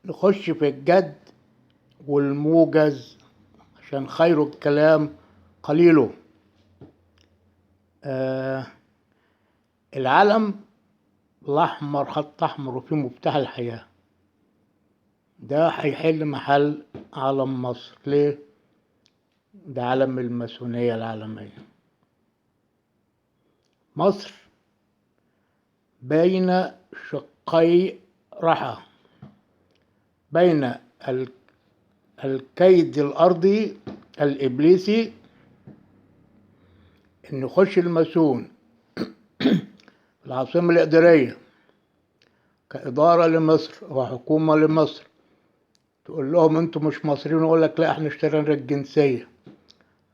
نخش في الجد والموجز عشان خير الكلام قليله. العلم الأحمر، خط أحمر وفيه مفتاح الحياة، ده هيحل محل علم مصر. ليه؟ ده علم الماسونية العالمية. مصر بين شقي رحى، بين الكيد الأرضي الإبليسي إن يخش الماسون العاصمة الإدارية كإدارة لمصر وحكومة لمصر، تقول لهم انتوا مش مصريين، يقول لك لا احنا اشترينا الجنسية.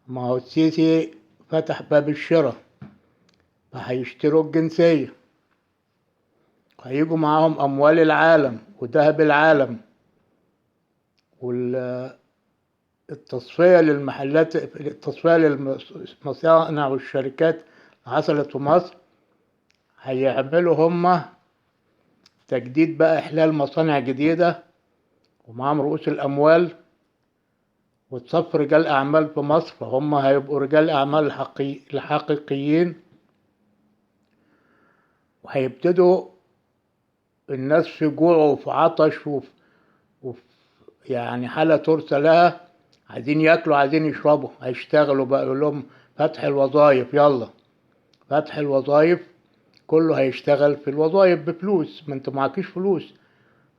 ما هو السيسي فتح باب الشراء، فهيشتروا الجنسية، هيجوا معاهم أموال العالم وذهب العالم، والتصفية للمحلات، التصفية للمصانع والشركات اللي حصلت في مصر. هيعملوا هم تجديد بقى، إحلال مصانع جديدة ومعاهم رؤوس الأموال وتصف رجال أعمال في مصر، فهم هيبقوا رجال أعمال الحقيقيين. وهيبتدوا الناس في جوع وفي عطش وفي يعني حالة ترثى لها، عايزين ياكلوا عايزين يشربوا، هيشتغلوا بقى. يقول لهم فتح الوظائف، يلا فتح الوظائف، كله هيشتغل في الوظائف بفلوس. ما انتوا معكيش فلوس،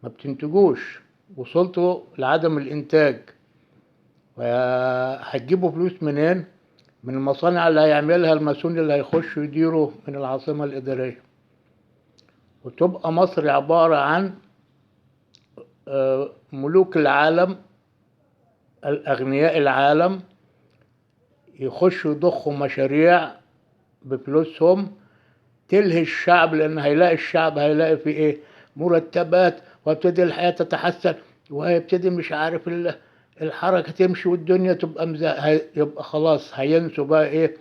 ما بتنتجوش، وصلتوا لعدم الانتاج، هتجيبوا فلوس منين؟ من المصانع اللي هيعملها الماسون اللي هيخشوا يديروا من العاصمة الإدارية. وتبقى مصر عبارة عن ملوك العالم، الأغنياء العالم يخشوا يضخوا مشاريع بفلوسهم تلهي الشعب، لأن هيلاقي الشعب هيلاقي في إيه؟ مرتبات، وهيبتدي الحياة تتحسن، وهيبتدي مش عارف الحركة تمشي والدنيا تبقى يبقى خلاص هينسوا بقى إيه؟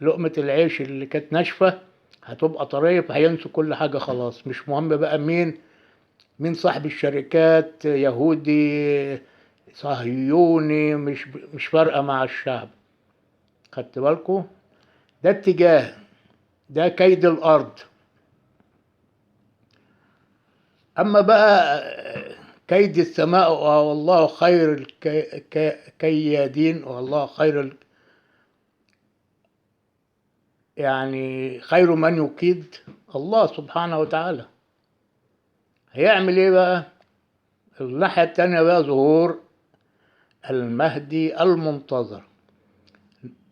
لقمة العيش اللي كانت ناشفة هتبقى طرية، فهينسوا كل حاجة خلاص. مش مهم بقى مين صاحب الشركات، يهودي صهيوني، مش فارقة مع الشعب. خدت بالكم؟ ده اتجاه، ده كيد الأرض. أما بقى كيد السماء، والله خير الكيادين، والله خير يعني خير من يكيد الله سبحانه وتعالى. هيعمل ايه بقى؟ الناحية التانية بقى ظهور المهدي المنتظر.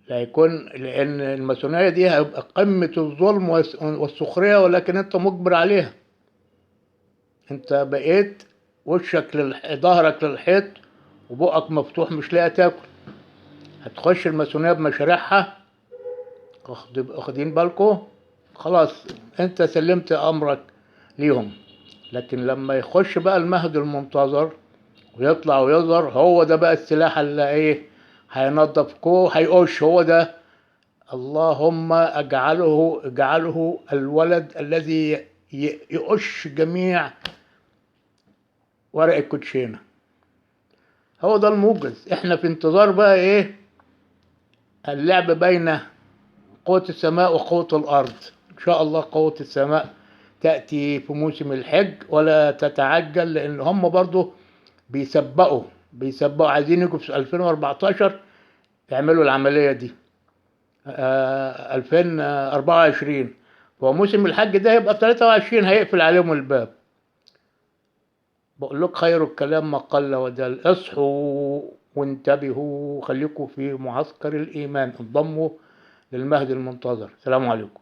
لا يكون، لأن الماسونية دي هيبقى قمة الظلم والسخرية، ولكن أنت مجبر عليها. أنت بقيت وشك ظهرك للحيط وبقك مفتوح مش لاقي تاكل. هتخش الماسونية بمشاريعها، واخدين بالكم؟ خلاص أنت سلمت أمرك ليهم. لكن لما يخش بقى المهدي المنتظر ويطلع ويظهر، هو ده بقى السلاح اللي ايه؟ هينظف هيقش. هو ده اللهم اجعله الولد الذي يقش جميع ورق الكوتشينة. هو ده الموجز. احنا في انتظار بقى ايه؟ اللعب بين قوة السماء وقوة الارض. ان شاء الله قوة السماء تأتي في موسم الحج، ولا تتعجل، لان هم برضو بيسبقوا عايزين يجوا في 2014 يعملوا العملية دي 2024. وموسم الحج ده يبقى في 23 هيقفل عليهم الباب. بقول لك خير الكلام ما قل ودل. اصحوا وانتبهوا، خليكم في معسكر الإيمان، انضموا للمهدي المنتظر. السلام عليكم.